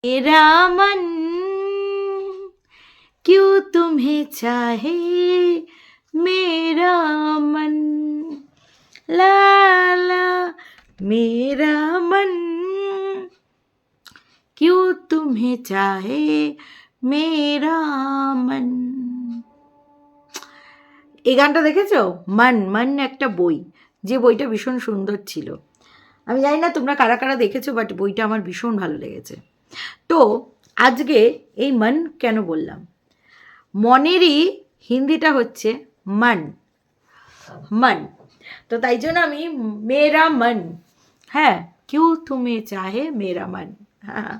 मेरा मन क्यों तुम्हें चाहे, मेरा मन ला ला, मेरा मन क्यों तुम्हें चाहे, मेरा मन। এই গানটা দেখেছো? মন মন একটা বই, যে বইটা ভীষণ সুন্দর ছিল। আমি জানি না তোমরা কারা কারা দেখেছো, বাট বইটা আমার ভীষণ ভালো লেগেছে। তো আজকে এই মন কেন বললাম, মনেরই হিন্দিটা হচ্ছে মন, মন। তো তাই জন্য আমি মেরা মন, হ্যাঁ, क्यों तुम्हें चाहे मेरा मन। हाँ,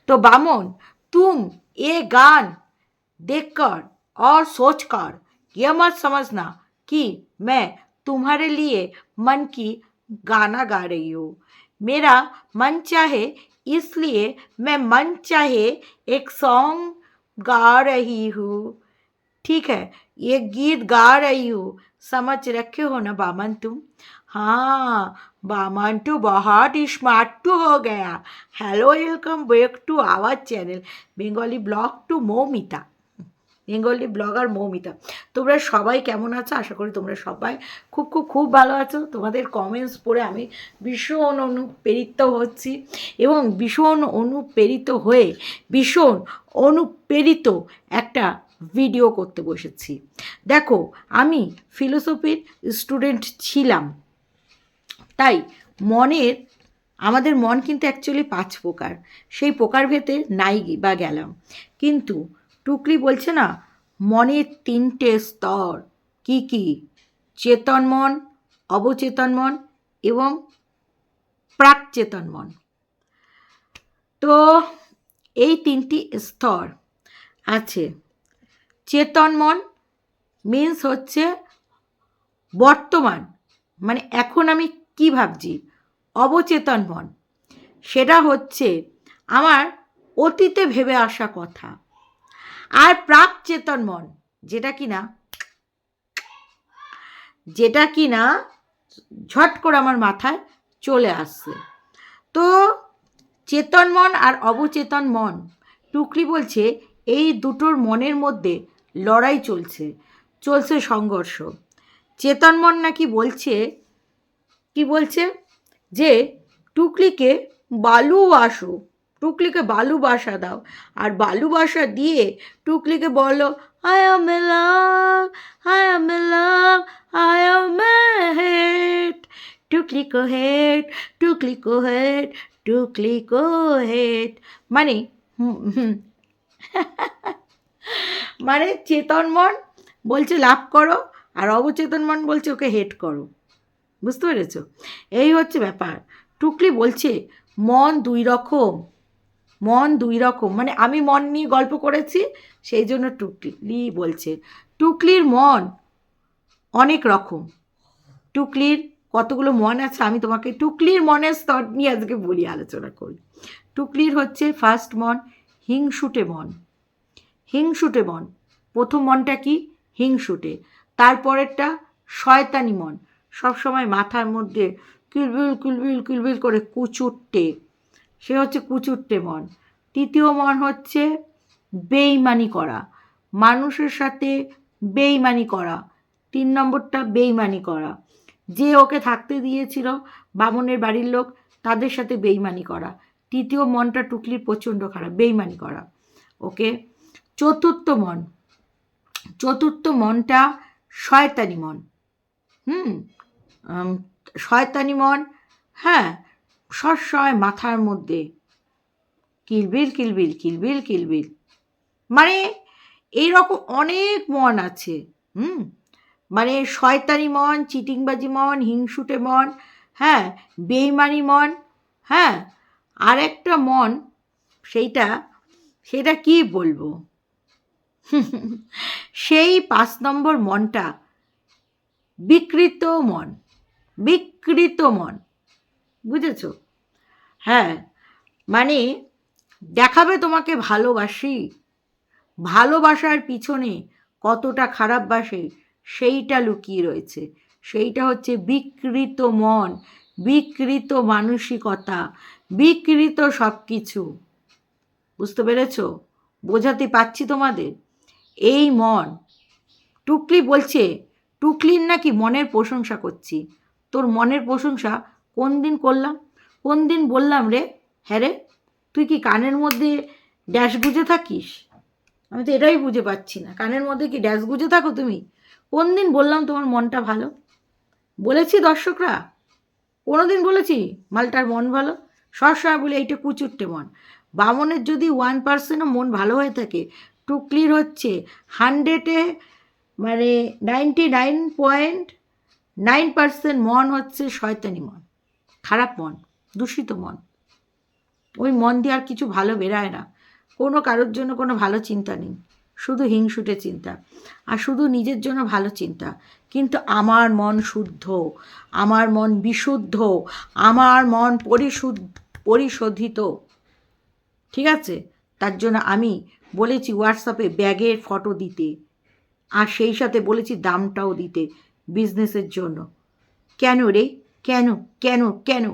तो बामन तुम ये गान देखकर और सोचकर ये मत समझना कि मैं तुम्हारे लिए मन की गाना गा रही हूँ। मेरा मन चाहे इसलिए मैं मन चाहे एक सॉन्ग गा रही हूँ। ठीक है, ये गीत गा रही हूँ, समझ रखे हो ना बामन तुम। हाँ, बामन तो बहुत स्मार्ट टू हो गया। Hello, welcome back to our channel Bengali blog to Moumita, Bengali blogger Moumita. তোমরা সবাই কেমন আছো? আশা করি তোমরা সবাই খুব খুব খুব ভালো আছো। তোমাদের কমেন্টস পড়ে আমি ভীষণ অনুপ্রেরিত হচ্ছি এবং ভীষণ অনুপ্রেরিত হয়ে ভীষণ অনুপ্রেরিত একটা ভিডিও করতে বসেছি। দেখো, আমি ফিলোসফির স্টুডেন্ট ছিলাম, তাই মনের, আমাদের মন কিন্তু অ্যাকচুয়ালি 5 প্রকার, সেই প্রকার ভেদে নাই বা গেলাম। কিন্তু টুকলি বলছে না, মনের 3টে স্তর, কি কি? চেতন মন, অবচেতন মন এবং প্রাকচেতন মন। তো এই 3টি স্তর আছে। চেতন মন মিন্স হচ্ছে বর্তমান, মানে এখন আমি কি ভাবছি। অবচেতন মন, সেটা হচ্ছে আমার অতীতে ভেবে আসা কথা। আর প্রাকচেতন মন, যেটা কিনা ঝট করে আমার মাথায় চলে আসছে। তো চেতন মন আর অবচেতন মন, টুকলি বলছে এই দুটোর মনের মধ্যে লড়াই চলছে সংঘর্ষ। চেতন মন নাকি বলছে, কি বলছে, যে টুকলিকে ভালোবাসো, টুকলিকে ভালোবাসা দাও, আর ভালোবাসা দিয়ে টুকলিকে বলো I am in love, I am in love, I am hate, Tukli কো হেট, টুকলি কো হেট, টুকলি কো হেট। মানে মানে চেতন মন বলছে লাভ করো, আর অবচেতন মন বলছে ওকে হেট করো। বুঝতে পেরেছ? এই হচ্ছে ব্যাপার। টুকলি বলছে মন 2 রকম, মন 2 রকম। মানে আমি মন নিয়ে গল্প করেছি, সেই জন্য টুকলি বলছে টুকলির মন অনেক রকম। টুকলির কতগুলো মন আছে আমি তোমাকে টুকলির মনের স্তর নিয়ে আজকে বলি, আলোচনা করি। টুকলির হচ্ছে ফার্স্ট মন হিংসুটে মন। হিংসুটে মন, প্রথম মনটা কি? হিংসুটে। তারপরেরটা শয়তানি মন, সবসময় মাথার মধ্যে কিলবিল কিলবিল কিলবিল করে কুচুট্টে, সে হচ্ছে কুচুট্টে মন। তৃতীয় মন হচ্ছে বেইমানি করা, মানুষের সাথে বেইমানি করা। 3 নম্বরটা বেইমানি করা, যে ওকে থাকতে দিয়েছিল বামনের বাড়ির লোক, তাদের সাথে বেইমানি করা। তৃতীয় মনটা টুকলির প্রচণ্ড খারাপ, বেইমানি করা। ওকে, চতুর্থ মনটা শয়তানি মন। শয়তানি মন, হ্যাঁ, সবসময় মাথার মধ্যে কিলবিল কিলবিল কিলবিল কিলবিল। মানে এইরকম অনেক মন আছে। মানে শয়তানি মন, চিটিংবাজি মন, হিংসুটে মন, হ্যাঁ, বেইমানি মন, হ্যাঁ, আরেকটা মন, সেটা কি বলবো, সেই 5 নম্বর মনটা বিকৃত মন, বিকৃত মন। বুঝেছ? হ্যাঁ, মানে দেখাবে তোমাকে ভালোবাসি, ভালোবাসার পিছনে কতটা খারাপ বাসে সেইটা লুকিয়ে রয়েছে। সেইটা হচ্ছে বিকৃত মন, বিকৃত মানসিকতা, বিকৃত সব কিছু। বুঝতে পেরেছো? বোঝাতে পারছি তোমাদের? এই মন, টুকলি বলছে টুকলির নাকি মনের প্রশংসা করছি। তোর মনের প্রশংসা কোন দিন করলাম? কোন দিন বললাম রে? হ্যাঁ রে, তুই কি কানের মধ্যে ড্যাশ গুঁজে থাকিস? আমি তো এটাই বুঝে পাচ্ছি না, কানের মধ্যে কি ড্যাশ গুঁজে থাকো তুমি? কোন দিন বললাম তোমার মনটা ভালো? বলেছি দর্শকরা? কোনো দিন বলেছি মালটার মন ভালো? সবসময় বলে এইটা কুচুরটে মন। বামনের যদি 1%ও মন ভালো হয়ে থাকে, টুকলির হচ্ছে 100-এ মানে 99.9% মন হচ্ছে শয়তানি মন, খারাপ মন, দূষিত মন। ওই মন দিয়ে আর কিছু ভালো বেরায় না। কোনো কারোর জন্য কোনো ভালো চিন্তা নেই, শুধু হিংসুটে চিন্তা আর শুধু নিজের জন্য ভালো চিন্তা। কিন্তু আমার মন শুদ্ধ, আমার মন বিশুদ্ধ, আমার মন পরিশোধিত, ঠিক আছে? তার জন্য আমি বলেছি হোয়াটসঅ্যাপে ব্যাগের ফটো দিতে, আর সেই সাথে বলেছি দামটাও দিতে বিজনেসের জন্য। কেন রে? কেন কেন কেন?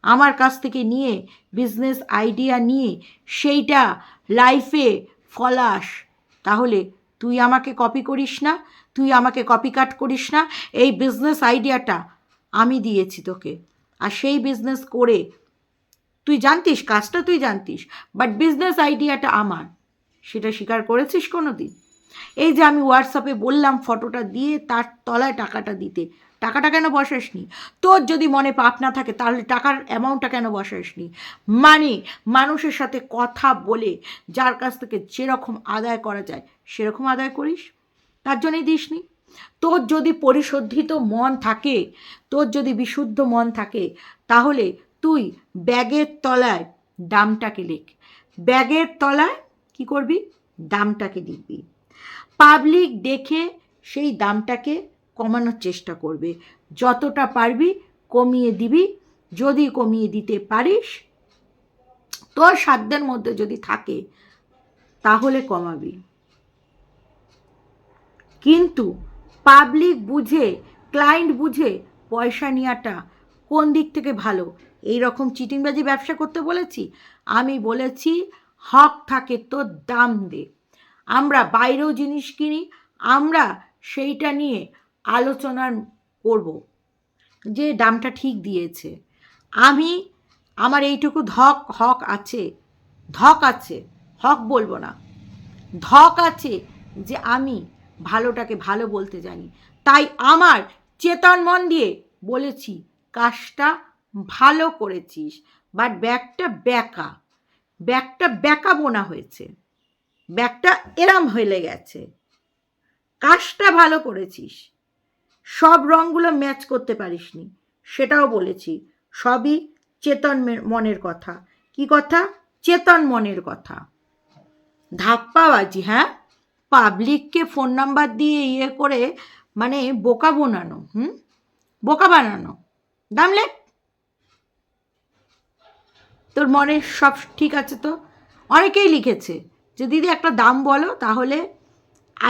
আমার কাছ থেকে নিয়ে বিজনেস আইডিয়া নিয়ে সেইটা লাইফে ফলাস, তাহলে তুই আমাকে কপি করিস না, তুই আমাকে কপি কাট করিস না। এই বিজনেস আইডিয়াটা আমি দিয়েছি তোকে, আর সেই বিজনেস করে তুই জানতিস, কাজটা তুই জানতিস, বাট বিজনেস আইডিয়াটা আমার, সেটা স্বীকার করেছিস কোনো দিন? এই যে আমি হোয়াটসঅ্যাপে বললাম ফটোটা দিয়ে তার তলায় টাকাটা দিতে, টাকাটা কেন বসাসনি? তোর যদি মনে পাপ না থাকে তাহলে টাকার অ্যামাউন্টটা কেন বসাসনি? মানে মানুষের সাথে কথা বলে যার কাছ থেকে যেরকম আদায় করা যায় সেরকম আদায় করিস, তার জন্যই দিসনি। তোর যদি পরিশুদ্ধিত মন থাকে, তোর যদি বিশুদ্ধ মন থাকে, তাহলে তুই ব্যাগের তলায় দামটাকে লেখ। ব্যাগের তলায় কি করবি? দামটাকে লিখবি। পাবলিক দেখে সেই দামটাকে কমানোর চেষ্টা করবে, যতটা পারবি কমিয়ে দিবি। যদি কমিয়ে দিতে পারিস, তোর সাধ্যের মধ্যে যদি থাকে, তাহলে কমাবি। কিন্তু পাবলিক বুঝে, ক্লায়েন্ট বুঝে পয়সা নেওয়াটা কোন দিক থেকে ভালো? এই রকম চিটিংবাজি ব্যবসা করতে বলেছি? আমি বলেছি হক থাকে তোর দাম দে। আমরা বাইরেও জিনিস কিনি, আমরা সেইটা নিয়ে আলোচনা করব যে দামটা ঠিক দিয়েছে। আমি আমার এইটুকু হক আছে, ধক আছে, হক বলবো না, ধক আছে যে আমি ভালোটাকে ভালো বলতে জানি। তাই আমার চেতন মন দিয়ে বলেছি কাজটা ভালো করেছিস, বাট ব্যাগটা ব্যাকা বোনা হয়েছে, ব্যাগটা এরাম হয়ে গেছে। কাজটা ভালো করেছিস, সব রঙগুলো ম্যাচ করতে পারিসনি, সেটাও বলেছি। সবই চেতন মনের কথা। কি কথা? চেতন মনের কথা। ধাপ্পাবাজি, হ্যাঁ, পাবলিককে ফোন নাম্বার দিয়ে করে মানে বোকা বানানো, বোকা বানানো। দাম লেখ। তোর মনে সব ঠিক আছে তো? অনেকেই লিখেছে যে দিদি একটা দাম বলো, তাহলে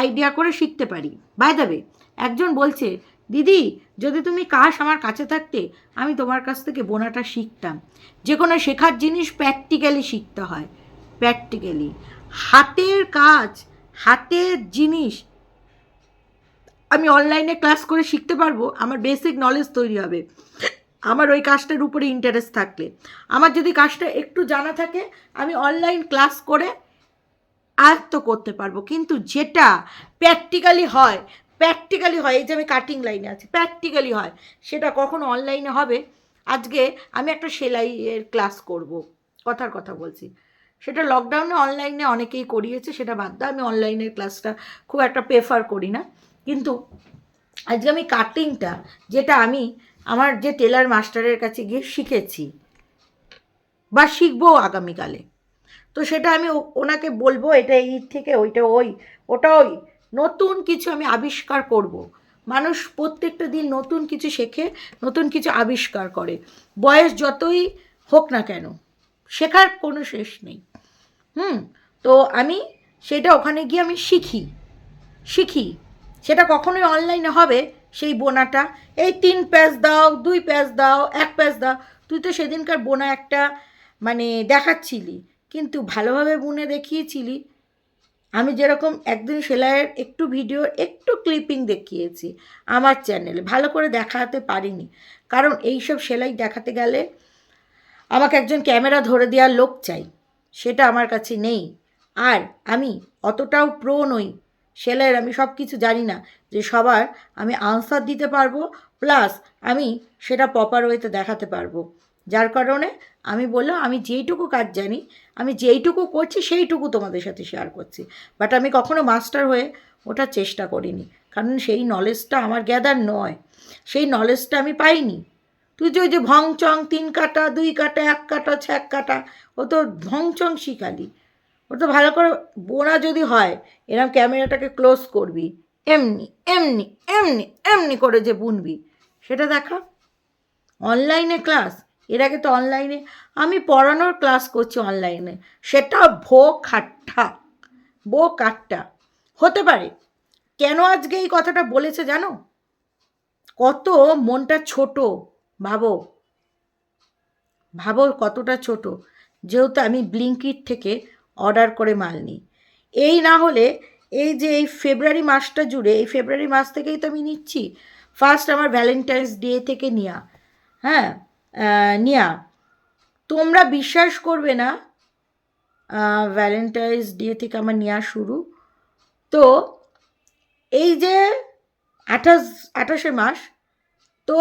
আইডিয়া করে শিখতে পারি। বাই দ্য ওয়ে, একজন বলছে দিদি যদি তুমি কাশ আমার কাছে থাকতে আমি তোমার কাছ থেকে বোনাটা শিখতাম। যে কোনো শেখার জিনিস প্র্যাকটিক্যালি শিখতে হয়, প্র্যাকটিক্যালি। হাতের কাজ, হাতের জিনিস আমি অনলাইনে ক্লাস করে শিখতে পারবো, আমার বেসিক নলেজ তৈরি হবে আমার ওই কাজটার উপরে ইন্টারেস্ট থাকলে। আমার যদি কাজটা একটু জানা থাকে, আমি অনলাইন ক্লাস করে আয়ত্ত করতে পারবো। কিন্তু যেটা প্র্যাকটিক্যালি হয়, এই যে আমি কাটিং লাইনে আছি, প্র্যাকটিক্যালি হয়, সেটা কখনো অনলাইনে হবে? আজকে আমি একটা সেলাইয়ের ক্লাস করব, কথার কথা বলছি, সেটা লকডাউনে অনলাইনে অনেকেই করিয়েছে, সেটা বাদ দাও, আমি অনলাইনের ক্লাসটা খুব একটা প্রেফার করি না। কিন্তু আজকে আমি কাটিংটা, যেটা আমি আমার যে টেলার মাস্টারের কাছে গিয়ে শিখেছি বা শিখবো আগামীকালে, তো সেটা আমি ওনাকে বলবো এটা এই থেকে ওটা ওই নতুন কিছু আমি আবিষ্কার করব। মানুষ প্রত্যেকটা দিন নতুন কিছু শেখে, নতুন কিছু আবিষ্কার করে, বয়স যতই হোক না কেন, শেখার কোনো শেষ নেই। তো আমি সেটা ওখানে গিয়ে আমি শিখি। সেটা কখনোই অনলাইনে হবে সেই বোনাটা, এই 3 প্যাচ দাও, 2 প্যাচ দাও, 1 প্যাচ দাও। তুই তো সেদিনকার বোনা একটা মানে দেখাচ্ছিলি কিন্তু ভালোভাবে বুনে দেখিয়েছিলি। আমি যেরকম একদিন সেলাইয়ের একটু ভিডিও একটু ক্লিপিং দেখিয়েছি আমার চ্যানেলে, ভালো করে দেখাতে পারিনি, কারণ এইসব সেলাই দেখাতে গেলে আমাকে একজন ক্যামেরা ধরে দেওয়ার লোক চাই, সেটা আমার কাছে নেই। আর আমি অতটাও প্রো নই সেলাইয়ের, আমি সব কিছু জানি না যে সবার আমি আনসার দিতে পারবো, প্লাস আমি সেটা প্রপার ওয়েতে দেখাতে পারবো। যার কারণে আমি বললাম আমি যেইটুকু কাজ জানি, আমি যেইটুকু করছি সেইটুকু তোমাদের সাথে শেয়ার করছি, বাট আমি কখনো মাস্টার হয়ে ওঠার চেষ্টা করিনি, কারণ সেই নলেজটা আমার গ্যাদার নয়, সেই নলেজটা আমি পাইনি। তুই যে ওই যে ভংচং 3 কাটা 2 কাটা 1 কাটা 6 কাটা, ও তো ভংচং শিখালি। ও তো ভালো করে বোনা যদি হয় এরকম ক্যামেরাটাকে ক্লোজ করবি, এমনি এমনি এমনি এমনি করে যে বুনবি সেটা দেখা। অনলাইনে ক্লাস, এর আগে তো অনলাইনে আমি পড়ানোর ক্লাস করছি অনলাইনে, সেটা বো কাট্টা হতে পারে। কেন আজকে এই কথাটা বলেছে জানো? কত মনটা ছোট, ভাবো ভাবো কতটা ছোট। যেহেতু আমি ব্লিঙ্কিট থেকে অর্ডার করে মাল নিই, এই না হলে এই যে এই ফেব্রুয়ারি মাসটা জুড়ে, এই ফেব্রুয়ারি মাস থেকেই তো আমি নিচ্ছি। ফার্স্ট আমার ভ্যালেন্টাইন্স ডে থেকে নেওয়া, হ্যাঁ নেওয়া, তোমরা বিশ্বাস করবে না, ভ্যালেন্টাইন্স ডে থেকে আমার নেওয়া শুরু। তো এই যে 28 মাস, তো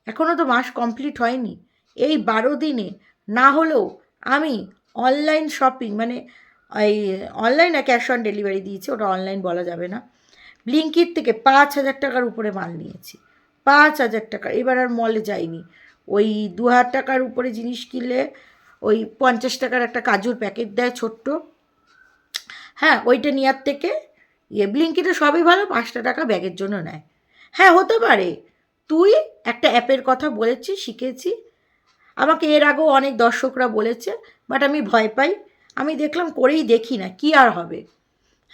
এখনও তো মাস কমপ্লিট হয়নি। এই 12 দিনে না হলেও আমি অনলাইন শপিং, মানে এই অনলাইন না ক্যাশ অন ডেলিভারি দিয়েছি, ওটা অনলাইন বলা যাবে না, ব্লিঙ্কিট থেকে 5,000 টাকার উপরে মাল নিয়েছি। 5,000 টাকা, এবার আর মলে যাইনি। ওই 2,000 টাকার উপরে জিনিস কিনলে ওই 50 টাকার একটা কাজুর প্যাকেট দেয় ছোট্ট, হ্যাঁ ওইটা নেওয়ার থেকে ব্লিঙ্কিটে সবই ভালো, 5টা টাকা ব্যাগের জন্য নেয়। হ্যাঁ হতে পারে তুই একটা অ্যাপের কথা বলেছিস, শিখেছি, আমাকে এর আগেও অনেক দর্শকরা বলেছে, বাট আমি ভয় পাই। আমি দেখলাম করেই দেখি না, কি আর হবে।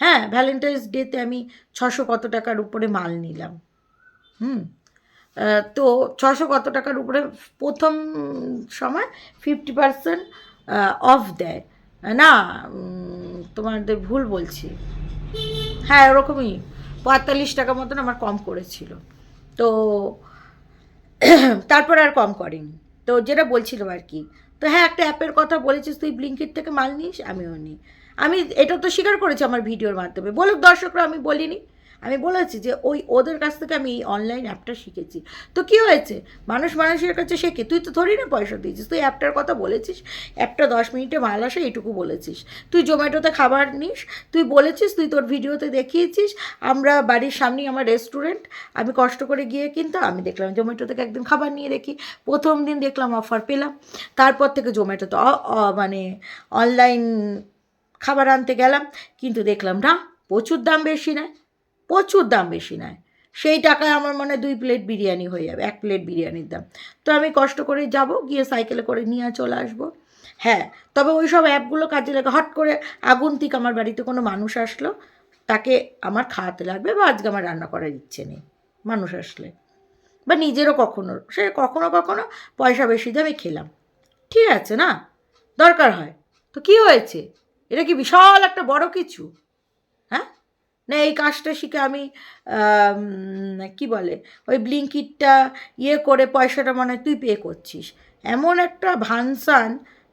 হ্যাঁ ভ্যালেন্টাইন্স ডেতে আমি 600 কত টাকার উপরে মাল নিলাম। তো 600 কত টাকার উপরে প্রথম সময় 50% অফ দেয় না, তোমাদের ভুল বলছি, হ্যাঁ ওরকমই 45 টাকা মতন আমার কম করেছিল। তো তারপর আর কম করেনি। তো যেটা বলছিলাম আর কি, তো হ্যাঁ একটা অ্যাপের কথা বলেছিস তুই, ব্লিঙ্কিট থেকে মাল নিস, আমিও নিই। আমি এটা তো স্বীকার করেছি আমার ভিডিওর মাধ্যমে, বলুক দর্শকরা, আমি বলিনি, আমি বলেছি যে ওদের কাছ থেকে আমি এই অনলাইন অ্যাপটা শিখেছি। তো কী হয়েছে, মানুষ মানুষের কাছে শেখে, তুই তো ধরি না পয়সা দিয়েছিস, তুই অ্যাপটার কথা বলেছিস, অ্যাপটা 10 মিনিটে মাল আসে এইটুকু বলেছিস। তুই জোম্যাটোতে খাবার নিস, তুই বলেছিস, তুই তোর ভিডিওতে দেখিয়েছিস, আমরা বাড়ির সামনেই আমার রেস্টুরেন্ট, আমি কষ্ট করে গিয়ে কিন্তু আমি দেখলাম জোম্যাটো থেকে একদিন খাবার নিয়ে দেখি, প্রথম দিন দেখলাম অফার পেলাম, তারপর থেকে জোম্যাটোতে মানে অনলাইন খাবার আনতে গেলাম, কিন্তু দেখলাম না, প্রচুর দাম বেশি নেয়, প্রচুর দাম বেশি নেয়। সেই টাকায় আমার মনে হয় 2 প্লেট বিরিয়ানি হয়ে যাবে, 1 প্লেট বিরিয়ানির দাম। তো আমি কষ্ট করে যাব, গিয়ে সাইকেলে করে নিয়ে চলে আসবো। হ্যাঁ তবে ওই সব অ্যাপগুলো কাজে লাগে, হট করে আগন্তুক আমার বাড়িতে কোনো মানুষ আসলো, তাকে আমার খাওয়াতে লাগবে, বা আজকে আমার রান্না করার ইচ্ছে নেই, মানুষ আসলে, বা নিজেরও কখনো, সে কখনো কখনো পয়সা বেশি দিয়ে আমি খেলাম, ঠিক আছে না, দরকার হয়, তো কী হয়েছে, এটা কি বিশাল একটা বড় কিছু? হ্যাঁ না এই কাজটা শিখে আমি কি বলে ওই ব্লিঙ্কিটটা করে পয়সাটা মনে হয় তুই পে করছিস, এমন একটা ভানসান,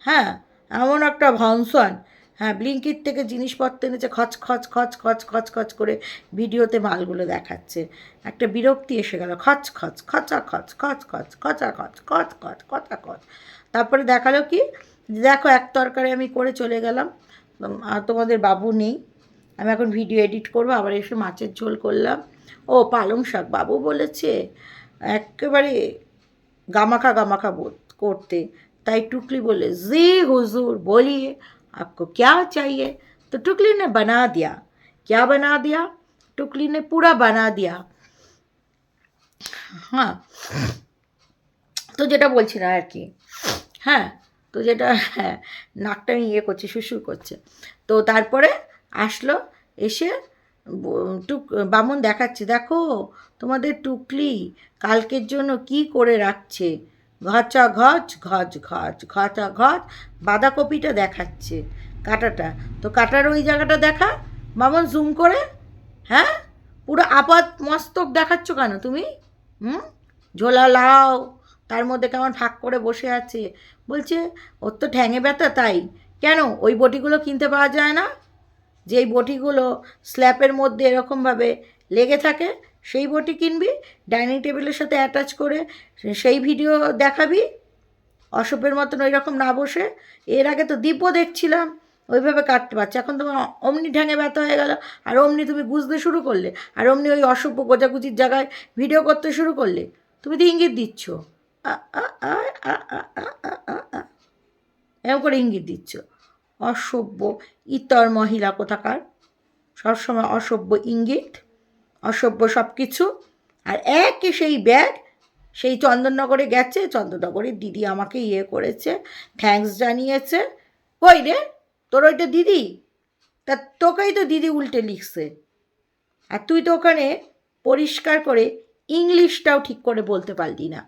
হ্যাঁ এমন একটা ভানসান, হ্যাঁ ব্লিঙ্কিট থেকে জিনিসপত্র এনেছে, খচ খচ খচ খচ খচ খচ করে ভিডিওতে মালগুলো দেখাচ্ছে, একটা বিরক্তি এসে গেল, খচ খচ খচা খচ খচ খচ খচা খচ খচ খচ খচা খচ। তারপরে দেখালো কি, দেখো এক তরকারি আমি করে চলে গেলাম, আর তোমাদের বাবু নেই, আমি এখন ভিডিও এডিট করবো, আবার এসে মাছের ঝোল করলাম, ও পালং শাক বাবু বলেছে একেবারে গামাখা গামাখা করতে, তাই টুকলি বলে জি হুজুর बोलिए आपको क्या चाहिए, तो टुकली ने बना दिया, क्या बना दिया, टुकली ने पूरा बना दिया। হ্যাঁ তো যেটা বলছিলাম আর কি, হ্যাঁ তো যেটা, হ্যাঁ নাকটা করছে, শুশুর করছে। তো তারপরে আসলো, এসে বামুন দেখাচ্ছে, দেখো তোমাদের টুকলি কালকের জন্য কি করে রাখছে, ঘচা ঘচ ঘচ ঘচ ঘচা ঘচ বাঁধাকপিটা দেখাচ্ছে কাটাটা, তো কাটার ওই জায়গাটা দেখা মামন জুম করে। হ্যাঁ, পুরো আপাত মস্তক দেখাচ্ছ কেন তুমি? হুম, ঝোলা লাউ, তার মধ্যে কেমন ফাঁক করে বসে আছে। বলছে ওর তো ঠ্যাঙে ব্যথা তাই। কেন ওই বটিগুলো কিনতে পাওয়া যায় না? যেই বটিগুলো স্ল্যাপের মধ্যে এরকমভাবে লেগে থাকে, সেই বটি কিনবি, ডাইনিং টেবিলের সাথে অ্যাটাচ করে সেই ভিডিও দেখাবি অসভ্যের মতন ওই রকম না বসে। এর আগে তো দীপও দেখছিলাম ওইভাবে কাটতে পারছে, এখন তোমার অমনি ঢ্যাঙে ব্যথা হয়ে গেল, আর অমনি তুমি গুজতে শুরু করলে, আর অমনি ওই অসভ্য গোজাগুজির জায়গায় ভিডিও করতে শুরু করলে। তুমি তো ইঙ্গিত দিচ্ছ, আ আ আ আ আ আ আ আ আ, এরকম করে ইঙ্গিত দিচ্ছ। অসভ্য ইতর মহিলা কোথাকার, সবসময় অসভ্য ইঙ্গিত, অসভ্য সব কিছু। আর একই সেই ব্যাগ, সেই চন্দননগরে গেছে, চন্দননগরের দিদি আমাকে ইয়ে করেছে, থ্যাঙ্কস জানিয়েছে। কই রে তোর ওইটা দিদি? তা তোকেই তো দিদি উল্টে লিখছে, আর তুই তো ওখানে পরিষ্কার করে ইংলিশটাও ঠিক করে বলতে পারলি না।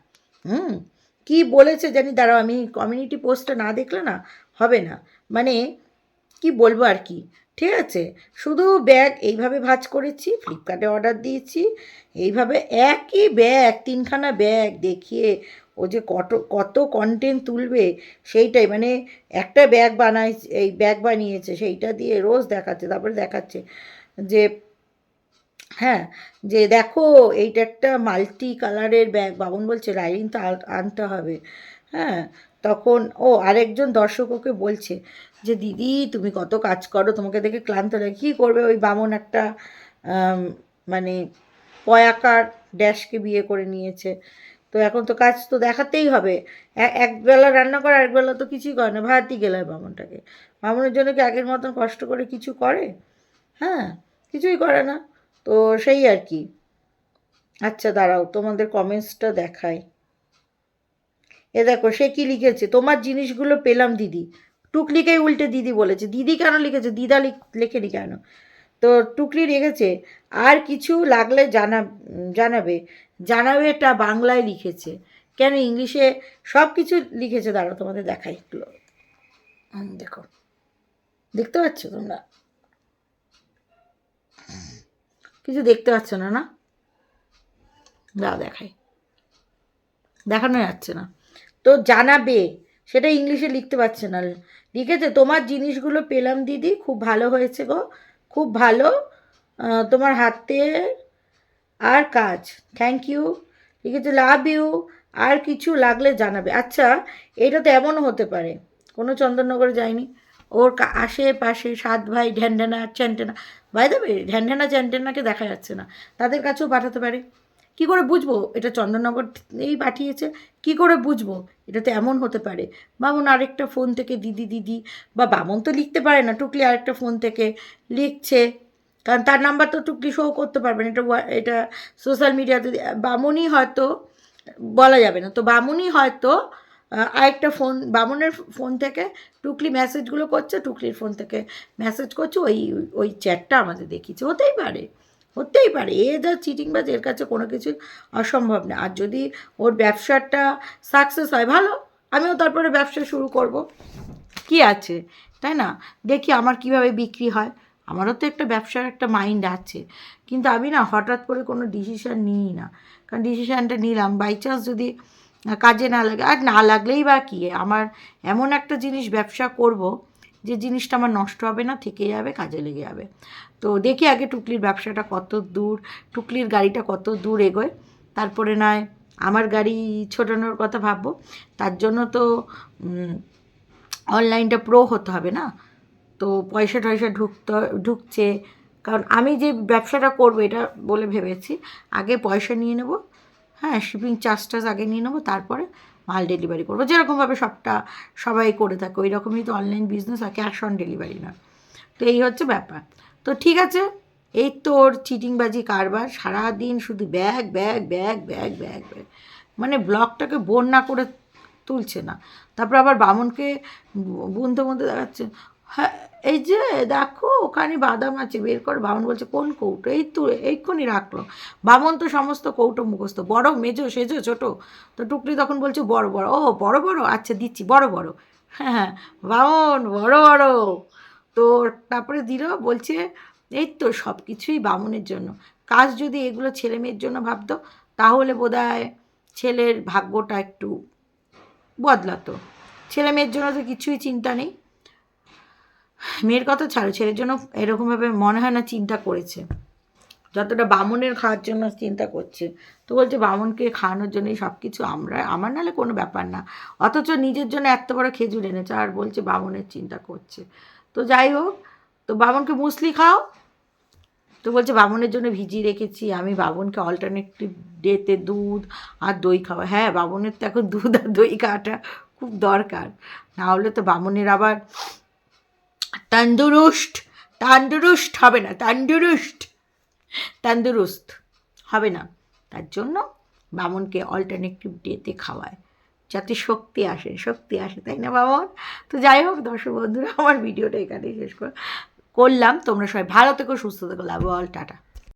কি বলেছে জানি, দাঁড়াও আমি কমিউনিটি পোস্টটা না দেখলে না হবে না। মানে কি বলবো আর কি, ঠিক আছে, শুধু ব্যাগ এইভাবে ভাঁজ করেছি, ফ্লিপকার্টে অর্ডার দিয়েছি, এইভাবে একই ব্যাগ 3খানা ব্যাগ দেখিয়ে ও যে কত কত কন্টেন্ট তুলবে সেইটাই, মানে একটা ব্যাগ এই ব্যাগ বানিয়েছে, সেইটা দিয়ে রোজ দেখাচ্ছে, তারপরে দেখাচ্ছে যে হ্যাঁ, যে দেখো এইটা একটা মাল্টি কালারের ব্যাগ। বাবন বলছে রাইরিন তো আনতে হবে। হ্যাঁ, তখন আরেকজন দর্শক ওকে বলছে যে দিদি তুমি কত কাজ করো, তোমাকে দেখে ক্লান্ত লাগে। কী করবে, ওই বামন একটা মানে পয়াকার ড্যাশকে বিয়ে করে নিয়েছে, তো এখন তো কাজ তো দেখাতেই হবে। একবেলা রান্না করে, আরেকবেলা তো কিছুই করে না, ভাতই গেলায় বামনটাকে। বামনের জন্য কি আগের মতন কষ্ট করে কিছু করে? হ্যাঁ, কিছুই করে না। তো সেই আর কি। আচ্ছা দাঁড়াও তোমাদের কমেন্টসটা দেখাই। এ দেখো সে কি লিখেছে, তোমার জিনিসগুলো পেলাম দিদি। টুকলিকেই উল্টে দিদি বলেছে। দিদি কেন লিখেছে, দিদা লেখেনি কেন? তো টুকলি লিখেছে আর কিছু লাগলে জানাবে। জানাবেটা বাংলায় লিখেছে, কেন ইংলিশে সব কিছু লিখেছে। দাঁড়াও তোমাদের দেখাই এগুলো। দেখো, দেখতে পাচ্ছ তোমরা? কিছু দেখতে পাচ্ছ না? না দাও দেখাই, দেখানো যাচ্ছে না তো। জানাবে সেটা ইংলিশে লিখতে পারছে না, লিখেছে তোমার জিনিসগুলো পেলাম দিদি, খুব ভালো হয়েছে গো, খুব ভালো, তোমার হাতে আর কাজ, থ্যাংক ইউ। লিখেছে লাভ ইউ, আর কিছু লাগলে জানাবে। আচ্ছা, এটা তো এমনও হতে পারে কোনো চন্দননগরে যায়নি, ওর আশেপাশে 7 ভাই ঢ্যানঢ্যানা চ্যানটেনা, বাই দ্য ওয়ে ঢ্যানঢ্যানা চ্যানটেনাকে দেখা যাচ্ছে না, তাদের কাছেও পাঠাতে পারে। কি করে বুঝবো এটা চন্দননগর এই পাঠিয়েছে? কি করে বুঝবো? এটা তো এমন হতে পারে বামন আরেকটা ফোন থেকে দিদি দিদি, বা বামন তো লিখতে পারে না, টুকলি আরেকটা ফোন থেকে লিখছে, কারণ তার নাম্বার তো টুকলি শো করতে পারবে না, এটা সোশ্যাল মিডিয়াতে বামনই হয়তো, বলা যাবে না, তো বামনই হয়তো আরেকটা ফোন, বামনের ফোন থেকে টুকলি মেসেজগুলো করছে, টুকলির ফোন থেকে মেসেজ করছে, ওই চ্যাটটা আমাদের দেখিয়েছে। হতেই পারে, হতেই পারে, এ যা চিটিংবাজ, এর কাছে কোনো কিছু অসম্ভব না। আর যদি ওর ব্যবসাটা সাকসেস হয় ভালো, আমিও তারপরে ব্যবসা শুরু করব, কি আছে, তাই না? দেখি আমার কিভাবে বিক্রি হয়। আমারও তো একটা ব্যবসার একটা মাইন্ড আছে, কিন্তু আমি না হঠাৎ করে কোনো ডিসিশান নিই না, কারণ ডিসিশানটা নিলাম বাই চান্স যদি কাজে না লাগে, আর না লাগলেই বা কী, আমার এমন একটা জিনিস ব্যবসা করব যে জিনিসটা আমার নষ্ট হবে না, থেকে যাবে, কাজে লেগে যাবে। তো দেখি আগে টুকলির ব্যবসাটা কত দূর, টুকলির গাড়িটা কত দূর এগোয়, তারপরে নয় আমার গাড়ি ছোটানোর কথা ভাববো। তার জন্য তো অনলাইনটা প্রো হতে হবে না, তো পয়সা টয়সা ঢুকছে, কারণ আমি যে ব্যবসাটা করবো এটা বলে ভেবেছি আগে পয়সা নিয়ে নেব, হ্যাঁ, শিপিং চার্জটাস আগে নিয়ে নেবো, তারপরে মাল ডেলিভারি করবো, যেরকমভাবে সবাই করে থাকে ওই রকমই তো অনলাইন বিজনেস, আর ক্যাশ অন ডেলিভারি না। তো এই হচ্ছে ব্যাপার। তো ঠিক আছে, এই তোর চিটিংবাজি কারবার, সারাদিন শুধু bag bag bag bag bag bag, মানে ব্লগটাকে বোর না করে তুলছে না। তারপর আবার বামনকে বুনতে বুনতে দেখাচ্ছে, হ্যাঁ, এই যে দেখো ওখানে বাদাম আছে, বের কর। বামন বলছে কোন কৌটো? এই তো এইক্ষুনি রাখলো। বামন তো সমস্ত কৌটো মুখস্থ, বড় মেজো সেজো ছোট। তো টুকলি তখন বলছে বড় বড়। ও বড় বড়, আচ্ছা দিচ্ছি বড় বড়। হ্যাঁ হ্যাঁ, বামন বড় বড়। তো তারপরে দিল, বলছে এই তো সব কিছুই বামনের জন্য। কাজ যদি এগুলো ছেলে মেয়ের জন্য ভাবতো তাহলে বোধহয় ছেলের ভাগ্যটা একটু বদলাতো। ছেলে মেয়ের জন্য তো কিছুই চিন্তা নেই। মেয়ের কথা ছাড়ো, ছেলের জন্য এরকমভাবে মনে হয় না চিন্তা করেছে যতটা বামুনের খাওয়ার জন্য চিন্তা করছে। তো বলছে বামুনকে খাওয়ানোর জন্যই সব কিছু, আমার নাহলে কোনো ব্যাপার না। অথচ নিজের জন্য এত বড় খেজুর এনেছে আর বলছে বামুনের চিন্তা করছে। তো যাই হোক, তো বামুনকে মুসলি খাও। তো বলছে বামুনের জন্য ভিজিয়ে রেখেছি আমি, বামুনকে অল্টারনেটিভ ডেতে দুধ আর দই খাওয়া। হ্যাঁ, বামুনের তো এখন দুধ আর দই খাওয়াটা খুব দরকার, না হলে তো বামুনের আবার তন্দুরুস্ত তন্দুরুস্ত হবে না, তন্দুরুস্ত হবে না। তার জন্য বামনকে অল্টারনেটিভ ডেতে খাওয়ায় যাতে শক্তি আসে, তাই না বামন? তো যাই হোক দর্শক বন্ধুরা, আমার ভিডিওটা এখানেই শেষ করলাম। তোমরা সবাই ভালো থেকো, সুস্থ থেকো, লাভ অল, টাটা।